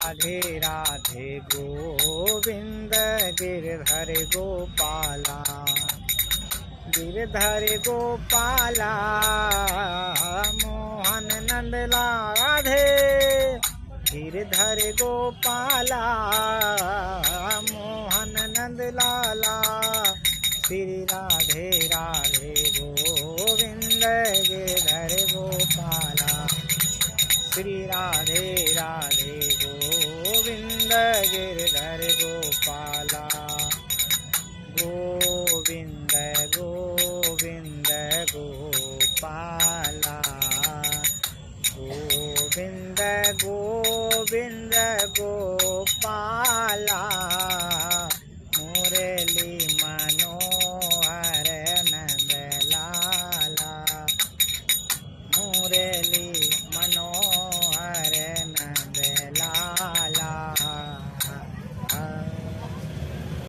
Radhe Radhe Govind Girdhar Gopala Girdhar Gopala Mohan Nand Radhe Girdhar Gopala Mohan Nand Lala Shri Radhe Radhe Govind Girdhar Gopala Shri Radhe Radhe Govind Girdhar Gopala Govind Govind Gopala Govind Govind Gopala